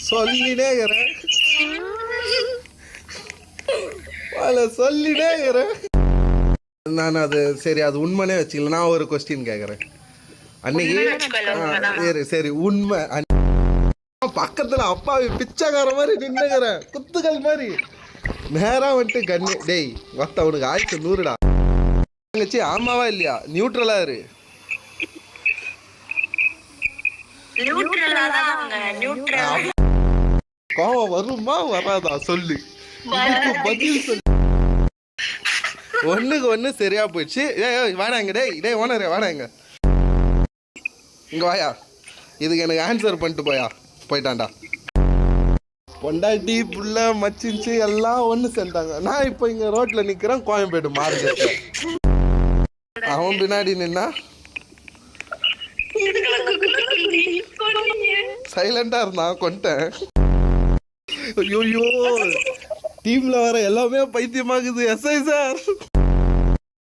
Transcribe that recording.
சொல்லிட்டே இருக்கிறேன் சொல்லிட்டே இருக்கிறேன். நான் அது சரி, அது உண்மைனே வச்சுக்கல. நான் ஒரு கொஸ்டின் கேட்குறேன். அன்னைக்கு சரி உண்மை, பக்கத்துல அப்பாவி பிச்சைக்கார மாதிரி நின்னுக்கிறேன், குத்துக்கள் மாதிரி நேரா வந்துட்டு கண்ணு டேய் மொத்த உனக்கு 1100டா தங்கச்சி. ஆமாவா இல்லையா? நியூட்ரலா இரு. கோவம் வருமா வராதா சொல்லு, பதில் சொல்லு. ஒண்ணுக்கு ஒண்ணு சரியா போயிடுச்சு. ஏய் வாடாங்க, டேய் ஓனரே வாடாங்க, இங்க வாயா. இதுக்கு எனக்கு ஆன்சர் பண்ணிட்டு போயிட்டான்டா. பொண்டாட்டி புள்ள மச்சின்ச்சு எல்லாம் ஒன்று சேர்ந்தாங்க. நான் இப்போ இங்கே ரோட்டில் நிற்கிறேன், கோயம்பேடு மார்க்கெட்டில். அவன் பின்னாடி நின்னா சைலண்டா இருந்தான், கொண்டேன். ஐயோ டீம்ல வர எல்லாமே பைத்தியமாகுது. SI sir